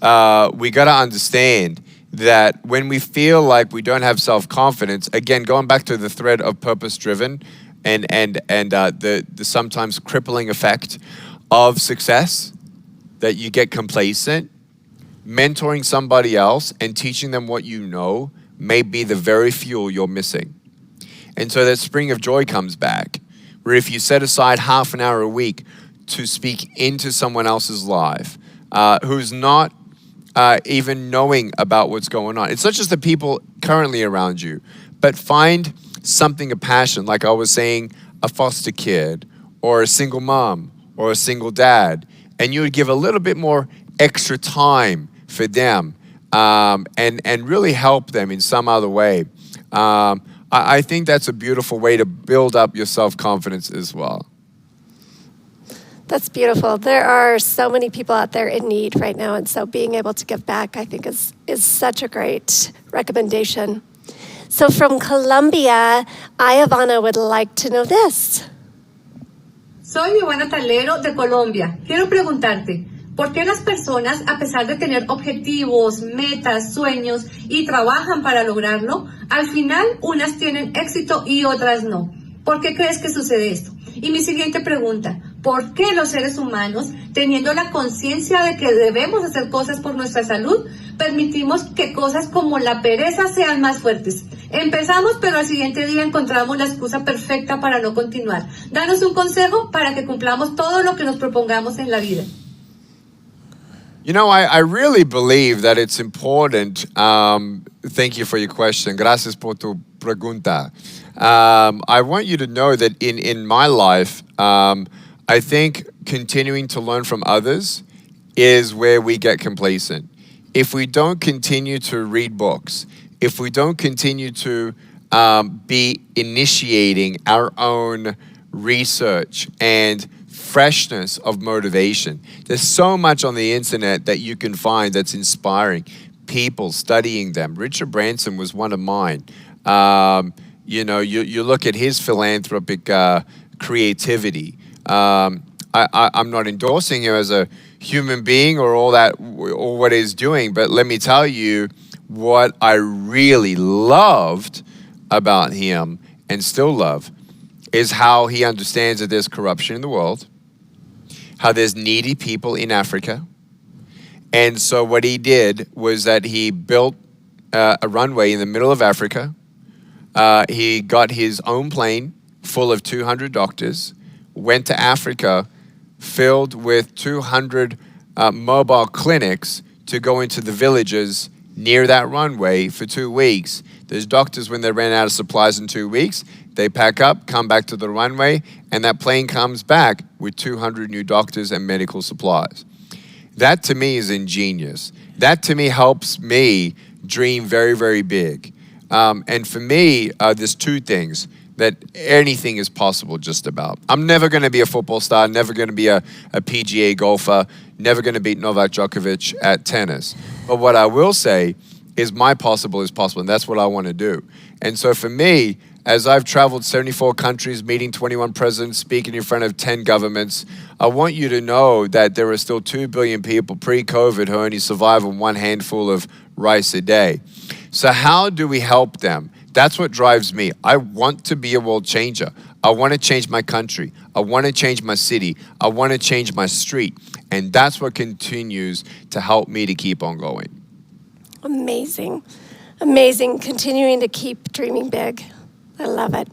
we got to understand that when we feel like we don't have self-confidence, again, going back to the thread of purpose-driven and the sometimes crippling effect of success, that you get complacent, mentoring somebody else and teaching them what you know may be the very fuel you're missing. And so that spring of joy comes back, where if you set aside half an hour a week to speak into someone else's life, who's not even knowing about what's going on. It's not just the people currently around you, but find something of passion, like I was saying, a foster kid, or a single mom or a single dad, and you would give a little bit more extra time for them and really help them in some other way. I think that's a beautiful way to build up your self-confidence as well. That's beautiful. There are so many people out there in need right now, and so being able to give back, I think, is such a great recommendation. So from Colombia, Ivana would like to know this. Soy Ivana Talero de Colombia. Quiero preguntarte, ¿por qué las personas, a pesar de tener objetivos, metas, sueños y trabajan para lograrlo, al final unas tienen éxito y otras no? ¿Por qué crees que sucede esto? Y mi siguiente pregunta, ¿por qué los seres humanos, teniendo la conciencia de que debemos hacer cosas por nuestra salud, permitimos que cosas como la pereza sean más fuertes? Empezamos, pero al siguiente día encontramos la excusa perfecta para no continuar. Danos un consejo para que cumplamos todo lo que nos propongamos en la vida. You know, I really believe that it's important. Thank you for your question. Gracias por tu pregunta. I want you to know that in my life, I think continuing to learn from others is where we get complacent. If we don't continue to read books, if we don't continue to be initiating our own research and freshness of motivation. There's so much on the internet that you can find that's inspiring. People studying them. Richard Branson was one of mine. You know, you look at his philanthropic creativity. I'm not endorsing him as a human being or all that or what he's doing, but let me tell you what I really loved about him and still love is how he understands that there's corruption in the world, how there's needy people in Africa. And so what he did was that he built a runway in the middle of Africa. He got his own plane full of 200 doctors, went to Africa, filled with 200 mobile clinics to go into the villages near that runway for 2 weeks. There's doctors, when they ran out of supplies in 2 weeks, they pack up, come back to the runway, and that plane comes back with 200 new doctors and medical supplies. That to me is ingenious. That to me helps me dream very, very big. And for me, there's two things that anything is possible just about. I'm never going to be a football star, never going to be a PGA golfer, never going to beat Novak Djokovic at tennis. But what I will say is my possible is possible, and that's what I want to do. And so for me, as I've traveled 74 countries, meeting 21 presidents, speaking in front of 10 governments, I want you to know that there are still 2 billion people pre-COVID who only survive on one handful of rice a day. So how do we help them? That's what drives me. I want to be a world changer. I want to change my country. I want to change my city. I want to change my street. And that's what continues to help me to keep on going. Amazing. Amazing. Continuing to keep dreaming big. I love it.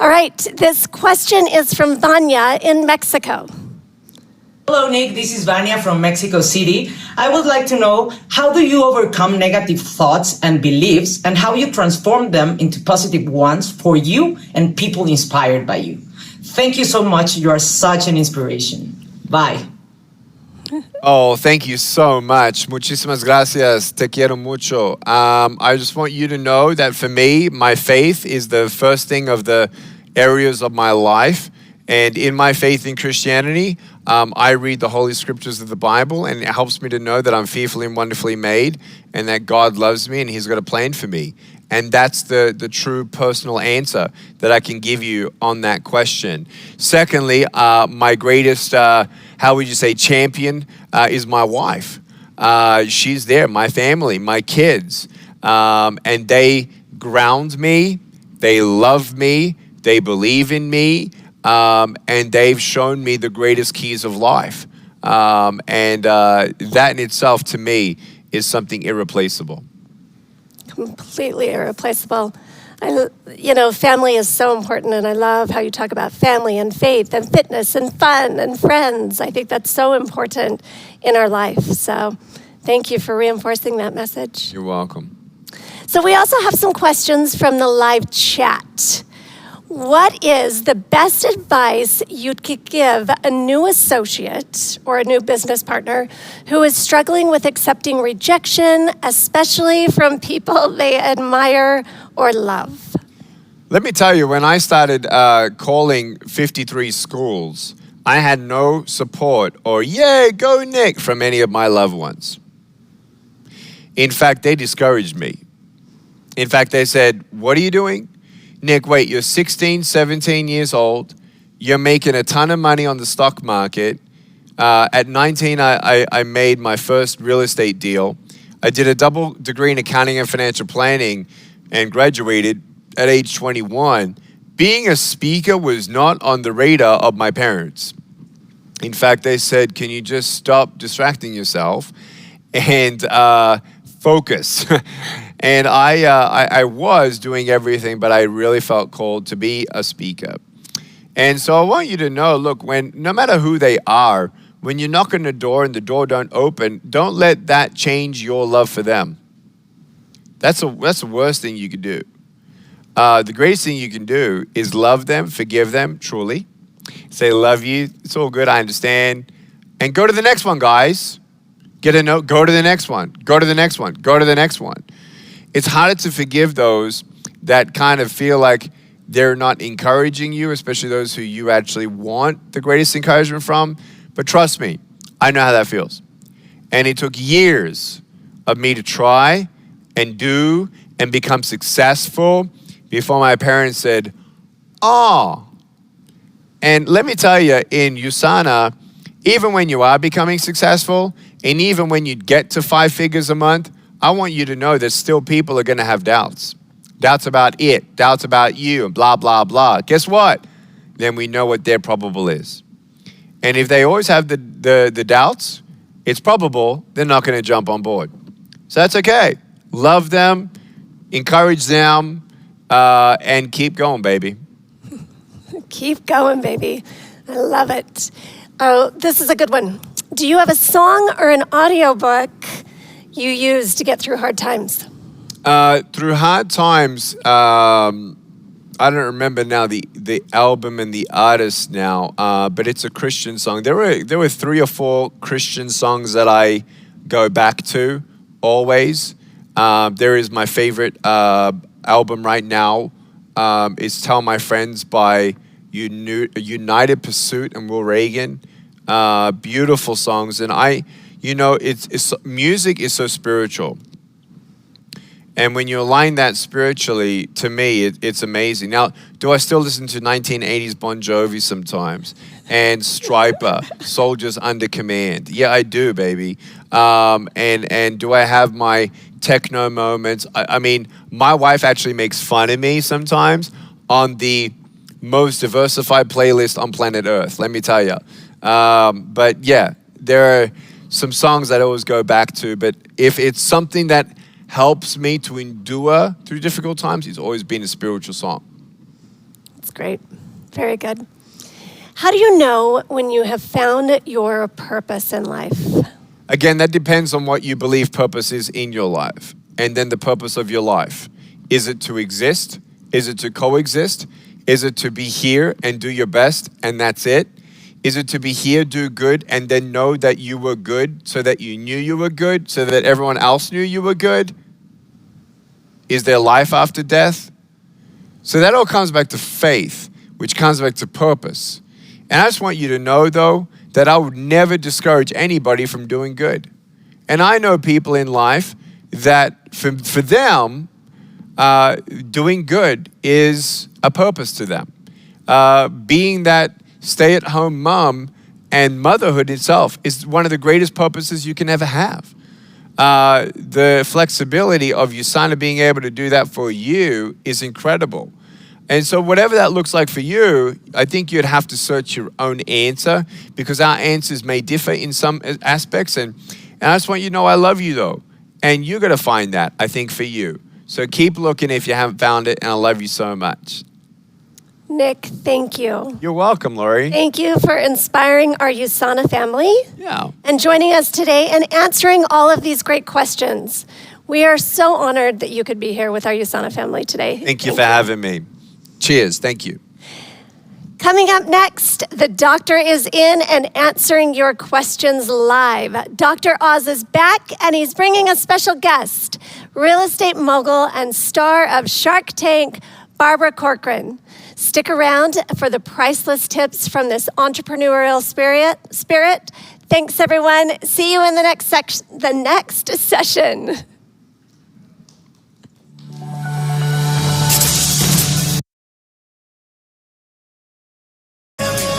All right. This question is from Vanya in Mexico. Hello, Nick. This is Vanya from Mexico City. I would like to know, how do you overcome negative thoughts and beliefs and how you transform them into positive ones for you and people inspired by you? Thank you so much. You are such an inspiration. Bye. Oh, thank you so much. Muchísimas gracias. Te quiero mucho. I just want you to know that for me, my faith is the first thing of the areas of my life. And in my faith in Christianity, I read the Holy Scriptures of the Bible, and it helps me to know that I'm fearfully and wonderfully made and that God loves me and He's got a plan for me. And that's the true personal answer that I can give you on that question. Secondly, my greatest, how would you say, champion is my wife. She's there, my family, my kids. And they ground me, they love me, they believe in me. And they've shown me the greatest keys of life. And that in itself, to me, is something irreplaceable. Completely irreplaceable. Family is so important, and I love how you talk about family and faith and fitness and fun and friends. I think that's so important in our life. So thank you for reinforcing that message. You're welcome. So we also have some questions from the live chat. What is the best advice you could give a new associate or a new business partner who is struggling with accepting rejection, especially from people they admire or love? Let me tell you, when I started calling 53 schools, I had no support or, yay, go Nick, from any of my loved ones. In fact, they discouraged me. In fact, they said, what are you doing? Nick, wait, you're 16, 17 years old. You're making a ton of money on the stock market. At 19, I made my first real estate deal. I did a double degree in accounting and financial planning and graduated at age 21. Being a speaker was not on the radar of my parents. In fact, they said, can you just stop distracting yourself and focus? And I was doing everything, but I really felt called to be a speaker. And so I want you to know, look, no matter who they are, when you knock on the door and the door don't open, don't let that change your love for them. That's the worst thing you could do. The greatest thing you can do is love them, forgive them, truly. Say, love you, it's all good, I understand. And go to the next one, guys. Get a note, go to the next one, go to the next one, go to the next one. It's harder to forgive those that kind of feel like they're not encouraging you, especially those who you actually want the greatest encouragement from. But trust me, I know how that feels. And it took years of me to try and do and become successful before my parents said, oh. And let me tell you, in USANA, even when you are becoming successful, and even when you get to 5 figures a month, I want you to know that still people are going to have doubts. Doubts about it, doubts about you, and blah, blah, blah. Guess what? Then we know what their probable is. And if they always have the doubts, it's probable they're not going to jump on board. So that's okay. Love them, encourage them, and keep going, baby. Keep going, baby. I love it. Oh, this is a good one. Do you have a song or an audiobook you use to get through hard times? Through hard times, I don't remember now the album and the artist now, but it's a Christian song. There were 3 or 4 Christian songs that I go back to always. There is my favorite album right now. It's Tell My Friends by United Pursuit and Will Reagan. Beautiful songs, and it's music is so spiritual, and when you align that spiritually, to me, it's amazing. Now, do I still listen to 1980s Bon Jovi sometimes and Striper, Soldiers Under Command? Yeah, I do, baby. And do I have my techno moments? I mean, my wife actually makes fun of me sometimes on the most diversified playlist on planet Earth. Let me tell you. But yeah, there are some songs that I always go back to, but if it's something that helps me to endure through difficult times, it's always been a spiritual song. That's great. Very good. How do you know when you have found your purpose in life? Again, that depends on what you believe purpose is in your life, and then the purpose of your life. Is it to exist? Is it to coexist? Is it to be here and do your best, and that's it? Is it to be here, do good, and then know that you were good so that you knew you were good, so that everyone else knew you were good? Is there life after death? So that all comes back to faith, which comes back to purpose. And I just want you to know, though, that I would never discourage anybody from doing good. And I know people in life that for them, doing good is a purpose to them. Being that stay-at-home mom and motherhood itself is one of the greatest purposes you can ever have. The flexibility of USANA being able to do that for you is incredible. And so whatever that looks like for you, I think you'd have to search your own answer, because our answers may differ in some aspects. And I just want you to know I love you, though. And you're going to find that, I think, for you. So keep looking if you haven't found it, and I love you so much. Nick, thank you. You're welcome, Lori. Thank you for inspiring our USANA family. Yeah. And joining us today and answering all of these great questions. We are so honored that you could be here with our USANA family today. Thank you for having me. Cheers. Thank you. Coming up next, the doctor is in and answering your questions live. Dr. Oz is back, and he's bringing a special guest, real estate mogul and star of Shark Tank, Barbara Corcoran. Stick around for the priceless tips from this entrepreneurial spirit. Thanks, everyone. See you in the next session.